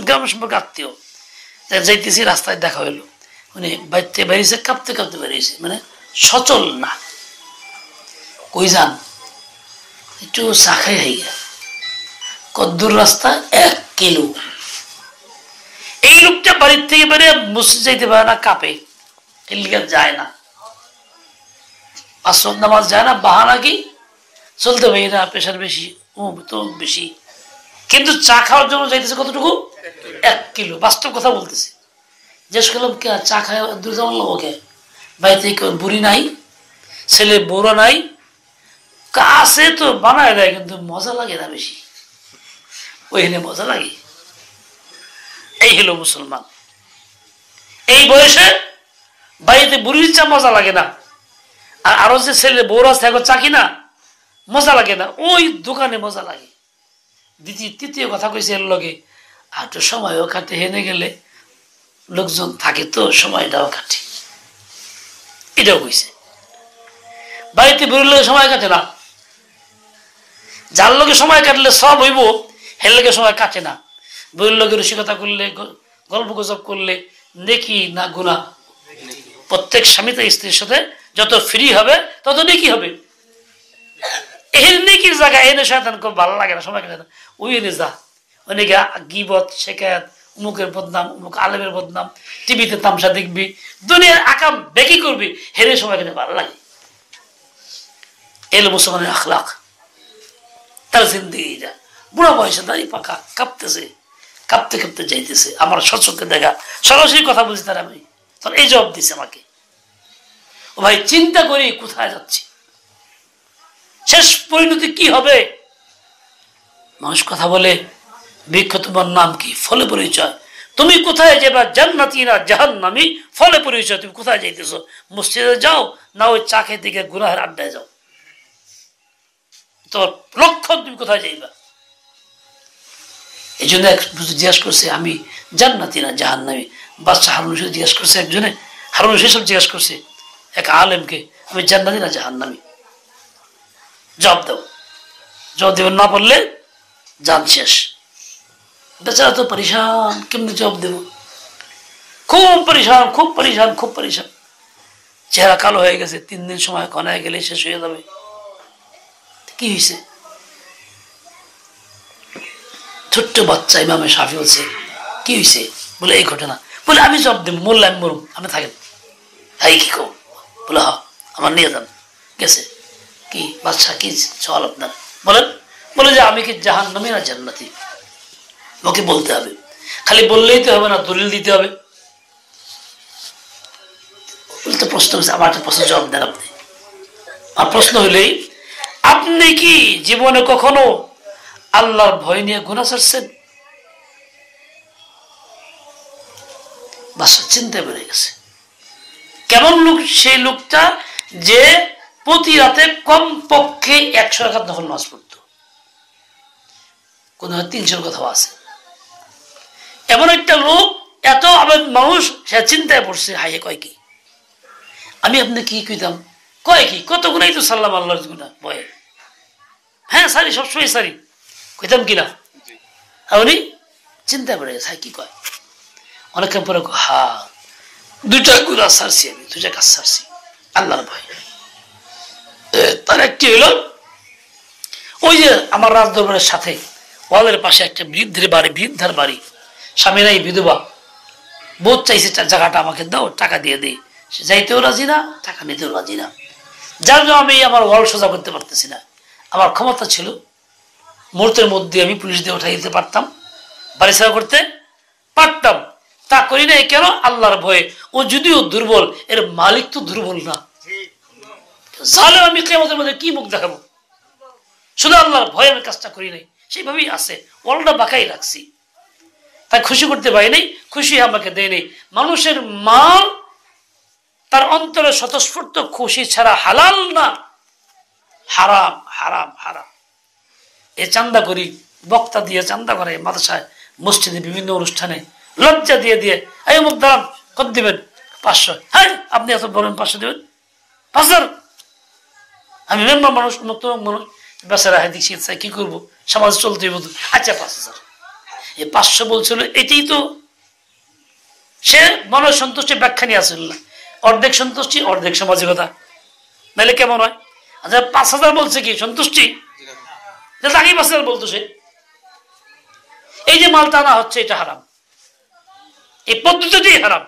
গ্রাম সম্পর্কে আত্মীয়, যাইতেছি রাস্তায় দেখা হইলো, উনি বাইতে বেরিয়েছে, কাঁপতে কাঁপতে বেরিয়েছে, মানে সচল না। কই যান? একটু চা খাই হাইয়া। কদ্দুর রাস্তা? 1 কিলো। এই লোকটা বাড়ির থেকে বেরিয়ে মসজিদ যাইতে পারে না, কাঁপে, এর লিগে যায় না, আসর নামাজ যায় না। বাহানা কি? চলতে পারি না, প্রেশার বেশি, তো বেশি। কিন্তু চা খাওয়ার জন্য যাইতেছে কতটুকু? 1 কিলো। বাস্তব কথা বলতেছে। জিজ্ঞেস করলাম কে চা খায় দূর যাওয়ার লোক? ওকে বাড়িতে বুড়ি নাই, ছেলে বড় নাই, কাছে তো বানায় দেয়, কিন্তু মজা লাগে না বেশি, ওইখানে মজা লাগে। এই হলো মুসলমান। এই বয়সে বাড়িতে বুড়ির চা মজা লাগে না, আর আরো যে ছেলে বড় আছে চা কিনা মজা লাগে না, ওই দোকানে মজা লাগে। তৃতীয় কথা কইছে এর লগে একটু সময়ও কাটে, হেনে গেলে লোকজন থাকে তো সময়টাও কাটে, এটাও কইছে। বাড়িতে বুড়ির লোকের সময় কাটে না, যার লোকে সময় কাটলে সব হইব, হের লোকের সময় কাটে না। বুড়ির লোকের রসিকতা করলে, গল্প গুজব করলে নেকি না গুনাহ? প্রত্যেক স্বামী তার স্ত্রীর সাথে যত ফ্রি হবে তত নেকি হবে। এর নেকির জায়গা এনে শয়তান খুব ভালো লাগে না, সময় কাটে না, ওই এনে যা, অনেকে গিবত শেখায়াত, উমুকের বদনাম, উমুক আলেমের বদনাম, টিভিতে তামসা দেখবি, দুনিয়ার আকাম বেকি করবি, হেরে সময় কেটে ভালো লাগে। এলো মুসলমানের আখলাক, তার জিন্দিগিটা। বুড়া বয়সে দাঁড়িয়ে পাকা কাঁপতেছে, কাঁপতে কাঁপতে যাইতেছে। আমার সচক্ষে দেখা, সরাসরি কথা বলছি তার, আমি তার এই জবাব দিছে আমাকে। ও ভাই চিন্তা করি কোথায় যাচ্ছি, শেষ পরিণতি কি হবে? মানুষ কথা বলে বৃক্ষ তোমার নাম কি, ফলে পরিচয়। তুমি কোথায় যাবা? জান্নাতি না জাহান্নামী, ফলে পরিচয়। তুমি কোথায় যাইতেছো? মসজিদে যাও না ওই চা খেতে গিয়ে গুনাহের আড্ডায় যাও? তোমার লক্ষ্য তুমি কোথায় যাইবা? এই জন্য জিজ্ঞাসা করছে আমি জান্নাতি না জাহান্নামী। বাদশা হারুন রশিদ জিজ্ঞাসা করছে একজনে, হারুন রশিদ সব জিজ্ঞাসা করছে এক আলেমকে, আমি জান্নাতি না জাহান্নামী? জবাব দাও। জবাব দেবেন না বললে জান শেষ। বেচারা তো পরিশান, কেমনি জবাব দেব? খুব পরিশান, খুব পরিশান, খুব পরিশান। চেহারা কালো হয়ে গেছে, 3 দিন সময় ঘনায় গেলে শেষ হয়ে যাবে। কি হয়েছে? ছোট্ট বাচ্চা ইমামে শাফি বলছে কি হয়েছে? বলে এই ঘটনা। বলে আমি জবাব দেব, মরলে আমি মরুম, আমি থাকেন। তাই কি কো? বলে হ, আমার নিয়ে যান। গেছে। কি বাচ্চা, কি সওয়াল আপনার? বলেন। বলে যে আমি কি জাহান্নামী না জান্নাতি? ওকে বলতে হবে, খালি বললেই তো হবে না, দলিল দিতে হবে। বলতে প্রশ্ন প্রশ্ন হচ্ছে, আমার একটা প্রশ্ন জবাব দেন আপনি। আর প্রশ্ন হইলেই, আপনি কি জীবনে কখনো আল্লাহর ভয় নিয়ে গুনাহ করছেন? বাস চিন্তা বেড়ে গেছে। কেমন লোক সেই লোকটা যে প্রতি রাতে কমপক্ষে 100 রাকাত নফল নামাজ পড়তো, কোন 300 কথাও আছে। এমন একটা লোক, এত আবেগ মানুষ, সে চিন্তায় পড়ছে, হাইয়ে কয় কি আমি আপনি কি কইতাম, কয় কি কত গুণাই তো সাল্লাম আল্লাহর গুণা ভয়ে, হ্যাঁ সারি সবসময় সারি কইতাম কিনা। উনি চিন্তায় পড়ে গেছে, কি কয়। অনেকক্ষণ পরে হা 2টা গুনাহ সারছি আমি, 2টা কাজ সারছি আল্লাহর ভয়। তার একটি হলো ওই যে আমার রাজদরবারের সাথে ওয়ালের পাশে একটা বৃদ্ধার বাড়ি, স্বামী নাই, বিধবা, বহুত চাইছে জায়গাটা আমাকে দাও, টাকা দিয়ে দিই, সে যাইতেও রাজি না, টাকা নিতেও রাজি না। যার জন্য আমি আমার ওয়াল সোজা করতে পারতেছি না। আমার ক্ষমতা ছিল মুহূর্তের মধ্যে আমি পুলিশ দিয়ে উঠাই দিতে পারতাম, বাড়ি ছাড়া করতে পারতাম, তা করি না। কেন? আল্লাহর ভয়ে। ও যদিও দুর্বল, এর মালিক তো দুর্বল না। জালেম আমি কিয়ামতের মধ্যে কি মুখ দেখাবো? শুধু আল্লাহর ভয়ে আমি কাজটা করি নাই, সেইভাবেই আছে, ওয়ালটা বাঁকাই রাখছি। তাই খুশি করতে পারি নাই, খুশি আমাকে দেয় নেই। মানুষের মাল তার অন্তরে স্বতঃস্ফূর্ত খুশি ছাড়া হালাল না, হারাম হারাম হারাম। এ চান্দা করি, বক্তা দিয়ে চান্দা করে মাদ্রাসায়, মসজিদে, বিভিন্ন অনুষ্ঠানে লজ্জা দিয়ে দিয়ে, এই মুখ দাঁড়ান, কত দিবেন? 500। হ্যাঁ আপনি এত বলেন 500 দেবেন, 5000। আমি মেম্বার মানুষ, নতুন মানুষ, বেচারা হাই দিচ্ছি, কি করবো, সমাজ চলতে বলতো, আচ্ছা 5000। এই 500 বলছিল, এটাই তো সে মনের সন্তুষ্টি ব্যাখ্যা নিয়ে আসল না, অর্ধেক সন্তুষ্টি অর্ধেক সামাজিকতা, নাহলে কেমন হয়? আচ্ছা 5000 বলছে কি সন্তুষ্টি? আগেই 5000 বলতো সে। এই যে মালটা আনা হচ্ছে, এটা হারাম, এই পদ্ধতিতেই হারাম।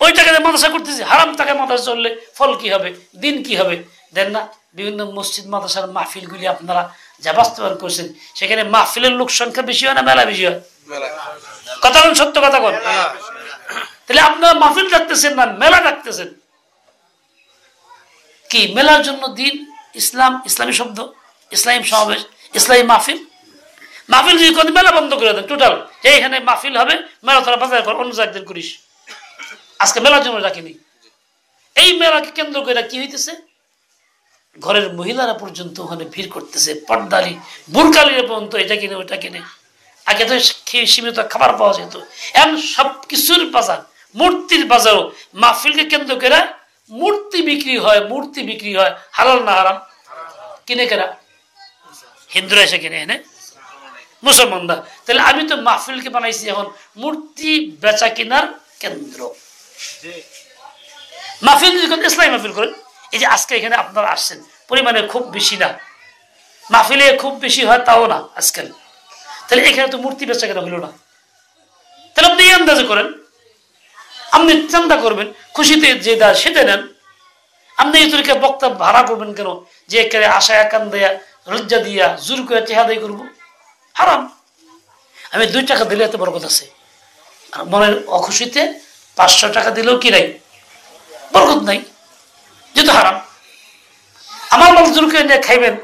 ওই টাকাতে মাদ্রাসা করতেছি, হারাম টাকা মাদ্রাসা চললে ফল কি হবে, দিন কি হবে? দেন না বিভিন্ন মসজিদ মাদ্রাসার মাহফিলগুলি আপনারা যা বাস্তবায়ন করছেন, সেখানে মাহফিলের লোক সংখ্যা বেশি হয় না মেলা বেশি হয়? কথা বলেন, সত্য কথা বলেন। তাহলে আপনারা মাহফিল রাখতেছেন না মেলা রাখতেছেন। কি মেলার জন্য? দিন, ইসলাম, ইসলামী শব্দ, ইসলামী সমাবেশ, ইসলামী মাহফিল। মাহফিল যদি কোন মেলা বন্ধ করে দেন টোটাল, যে এখানে মাহফিল হবে, মেলা তারা বাজার কর, অন্য জায়গায় করিস, আজকে মেলার জন্য রাখিনি। এই মেলাকে কেন্দ্র করে কি হইতেছে? ঘরের মহিলারা পর্যন্ত ওখানে ভিড় করতেছে, পর্দালি বুরকালিরা পর্যন্ত এটা কিনে ওটা কিনে। আগে তো সীমিত খাবার পাওয়া যেত, এখন সবকিছুর বাজার, মূর্তির বাজারও মাহফিলকে কেন্দ্র করে মূর্তি বিক্রি হয়, মূর্তি বিক্রি হয়। হালাল না হারাম? কিনে কেনা হিন্দুরা এসে কিনে এনে মুসলমানরা। তাহলে আমি তো মাহফিলকে বানাইছি এখন মূর্তি বেচা কেনার কেন্দ্র। মাহফিল যদি ইসলামী মাহফিল করেন, এই যে আজকে এখানে আপনারা আসছেন, পরিমাণে খুব বেশি না, মাহফিলে খুব বেশি হয় তাও না আজকাল, তাহলে এখানে তো মূর্তি বেচা কেনা হইল না। তাহলে আপনি এই আন্দাজে করেন, আপনি চিন্তা করবেন, খুশিতে যে দেয় সেটা নেন। আপনি এই তরিকা বক্তা ভাড়া করবেন কেন? যে একেবারে আশা একান দেয়া, লজ্জা দিয়া, জোর করে চেহাদাই করবো, হারাম। আমি 2 টাকা দিলে এত বড় কথা আছে, আর মনের অখুশিতে 500 টাকা দিলেও কি নাই, বরকত নাই, যেহেতু হারাম। আমার মাল জোর করে নিয়ে খাইবেন,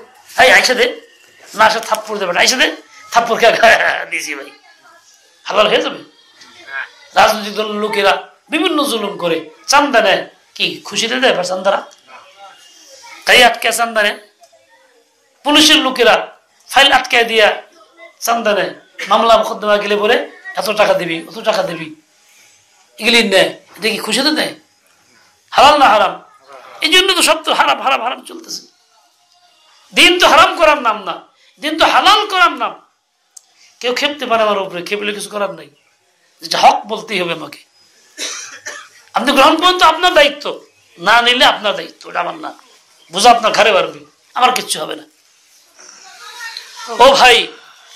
এই আইসা দে না, আসে থাপ্পড় দেবেন, আইসা দে থাপ্পড় খেয়ে দিয়েছি ভাই, হালাল হয়ে যাবে। রাজনৈতিক দলের লোকেরা বিভিন্ন জুলুম করে, চান্দা নেয়, কি খুশিতে দেয় চান্দারা? তাই আটকে চান্দা নেয়। পুলিশের লোকেরা ফাইল আটকায় দিয়া চান্দা নেয়, মামলা মোকদ্দমা গেলে বলে এত টাকা দিবি, অত টাকা দিবি, এগুলি নেয়। এটা কি খুশিতে দেয়? হালাল না হারাম? এই জন্য তো সব তো হারাম হারাম হারাম চলতেছে। দিন তো হারাম করার নাম না, দিন তো হালাল করার নাম। কেউ খেপতে পারে আমার উপরে, খেপলে কিছু করার নাই, যেটা হক বলতেই হবে আমাকে। আপনি গ্রহণ করুন, তো আপনার দায়িত্ব, না নিলে আপনার দায়িত্ব, ওটা আমার না। বোঝা আপনার ঘরে বাড়বে, আমার কিচ্ছু হবে না। ও ভাই,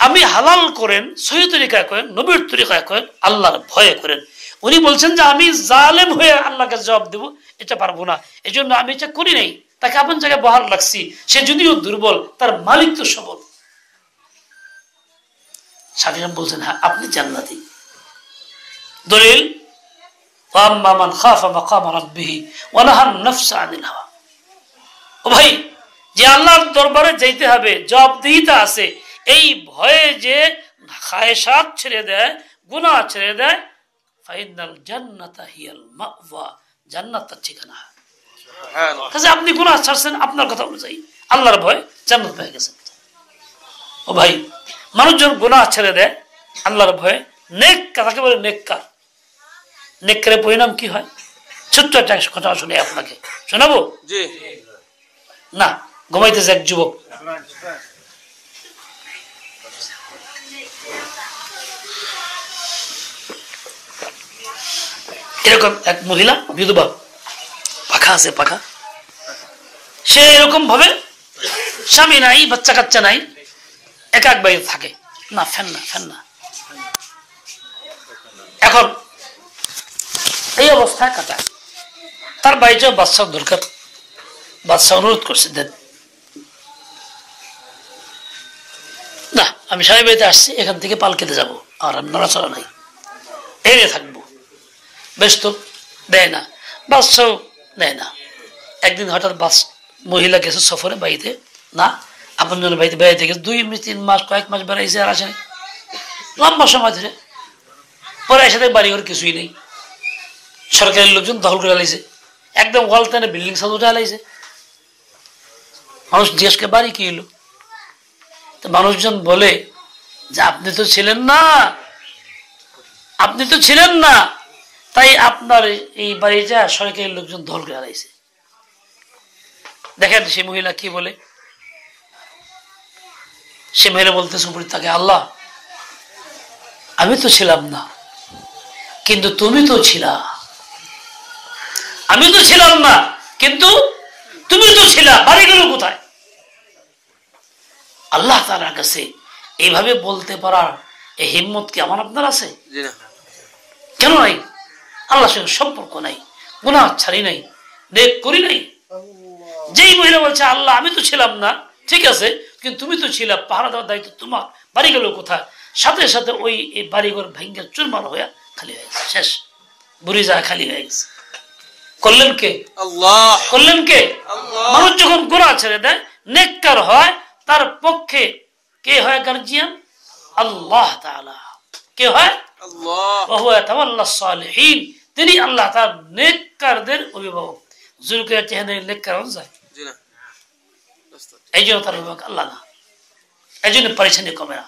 আমি হালাল করেন, সহি তরিকায় করেন, নবীর তরিকায় করেন, আল্লাহর ভয়ে করেন। উনি বলছেন যে আমি জালেম হয়ে আল্লাহকে জবাব দেবো, এটা পারবো না, এই জন্য আমি এটা করি নাই। তাকে আপন জায়গায় বহাল রাখছি, সে যদিও দুর্বল, তার মালিক তো সবল। সাথী বলছেন, হ্যাঁ আপনি জান্নাতি। দলিল ওয়াম্মা মান খাফা মাকাম রাব্বিহি ওয়া নাহা নাফসা আনিল হাওয়া। ও ভাই, যে আল্লাহর দরবারে যাইতে হবে, জবাবদিহিতা আছে, এই ভয়ে যে খায়সাত ছেড়ে দেয়, গুনাহ ছেড়ে দেয়, ফাইনাল জান্নাতা হিয়াল মাওয়া, জান্নাত তার ঠিকানা। কাজে আপনি গুনাহ ছাড়ছেন আপনার কথা অনুযায়ী, আল্লাহর ভয়, জান্নাত পেয়ে গেছেন। ও ভাই, মানুষজন গুনাহ ছেড়ে দেয় আল্লাহর ভয়ে, নেক তাকে বলে নেককার। নেককারের পরিণাম কি হয়? ছোট্ট একটা কথা শুনে আপনাকে শোনাবো। না, ঘুমাইতেছে এক যুবক। এরকম এক মহিলা বিধবা, পাখা আছে, পাখা, সে এরকম ভাবে স্বামী নাই, বাচ্চা কাচ্চা নাই, এক এক বাইরে থাকে, না ফ্যান না, ফ্যান না। এখন এই অবস্থায় কাটায়, তার বাড়িতে বাচ্চার দরকার, বাচ্চা অনুরোধ করছে দেন। না, আমি স্বামী বাড়িতে আসছি, এখান থেকে পালকিতে যাবো, আর নড়াচড়া নাই, এনে থাকবো। বেশ তো, দেয় না, বাচ্চাও দেয় না। একদিন হঠাৎ মহিলা গেছে সফরে বাড়িতে, না আপন জনের বাড়িতে বেড়াইতে গেছে, 2-3 মাস, কয়েক মাস বেড়াইছে, আর আসেনি লম্বা সময় ধরে। পরে এসে বাড়িঘর কিছুই নেই, সরকারি লোকজন দখল করে আলাইছে, একদম ওয়ালতানে বিল্ডিং সাজ উঠে আলাইছে। মানুষ জিজ্ঞেস করে বাড়ি কি এলো, তো মানুষজন বলে যে আপনি তো ছিলেন না, আপনি তো ছিলেন না, তাই আপনার এই বাড়িটা সরকারি লোকজন দখল করে আলাইছে। দেখেন সে মহিলা কি বলে, সে মহিলা বলতেছে উপরে তাকে, আল্লাহ আমি তো ছিলাম না, কিন্তু তুমি তো ছিলা। আমি তো ছিলাম না, কিন্তু তুমি তো ছিলা, বাড়ি গেল কোথায়? আল্লাহ তাআলার কাছে এইভাবে বলতে পারার এই হিম্মত কি আমার আপনার আছে? কেন নাই? আল্লাহর সঙ্গে সম্পর্ক নাই, গুনাহ ছাড়ি নাই, নেক করি নাই। যেই মহিলা বলছে আল্লাহ আমি তো ছিলাম না, ঠিক আছে, কিন্তু তুমি তো ছিলা, পাহারা দেওয়ার দায়িত্ব তোমার, বাড়ি গেল কোথায়? সাথে সাথে ওই বাড়িঘর ভেঙ্গে চুরমার হয়ে খালি হয়ে গেছে, শেষ, বুড়ি যা খালি হয়ে গেছে। করলেন কে? আল্লাহ। করলেন কে? আল্লাহ। মানুষ যখন গুনাহ ছেড়ে দেয়, নেককার হয়, তার পক্ষে কে হয় গার্জিয়ান? আল্লাহ তাআলা। কে হয়? আল্লাহ। ওয়া হুয়া তাওয়াল্লাস সালিহিন, তিনি আল্লাহ তার নেককারদের অভিভাবক। জুলকে চেহারা নেককার হন যায়, জি না, এই জন্য তার অভিভাবক আল্লাহ না, এই জন্য পরেশানি কমে না,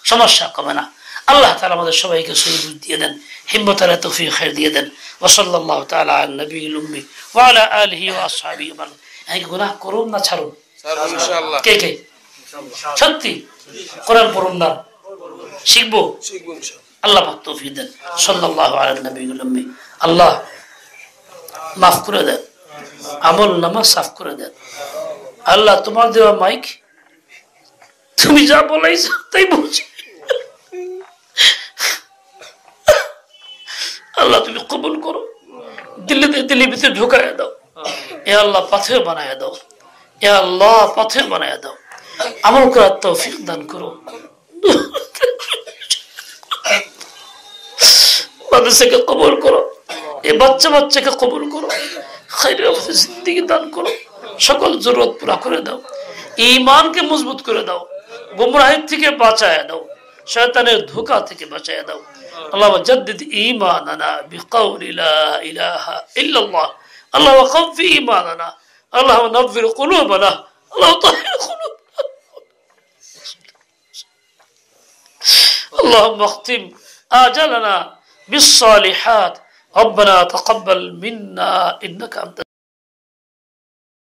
সমস্যা কমে না। আল্লাহ তাআলা আমাদের সবাইকে সহি বুদ্ধি দিয়ে দেন, হিম্মত আর তৌফিক খায়র দিয়ে দেন। ওয়া সাল্লাল্লাহু তাআলা আলা নবিয়িল উম্মি ওয়া আলা আলিহি ওয়া আসহাবিহি ওয়া মান। এই গুনাহ করুন না ছাড়ুন? ছাড়ুন ইনশাআল্লাহ। কে কে সত্যি কোরআন পড়ুন না? শিখবো, শিখবো ইনশাআল্লাহ। আল্লাহ পাক তৌফিক দেন। সাল্লাল্লাহু আলা নবিয়িল উম্মি। আল্লাহ মাফ করে দেন, আমল নামা সাফ করে দেন। আল্লাহ তোমার দেওয়া মাইক, তুমি যা বলাইছো তাই বলছি, আল্লাহ তুমি কবুল করো, দিল্লি ভিতরে ঢুকায় দাও, এ আল্লাহ পাথর বানায় দাও, এ আল্লাহ পাথর বানায় দাও, আমল করার তৌফিক দান করো। মাদ্রাসাকে কবুল করো, এই বাচ্চাকে কবুল করো, খায়রের জিন্দেগি দান করো, সকল জরুরত পুরা করে দাও, ঈমানকে মজবুত করে দাও, গুমরাহি থেকে বাঁচায় দাও, শয়তানের ধোঁকা থেকে বাঁচায় দাও। اللهم جدد إيماننا بقول لا إله إلا الله. اللهم قوّ إيماننا، اللهم نور قلوبنا، اللهم طهر قلوبنا، اللهم اختم آجلنا بالصالحات. ربنا تقبل منا إنك أنت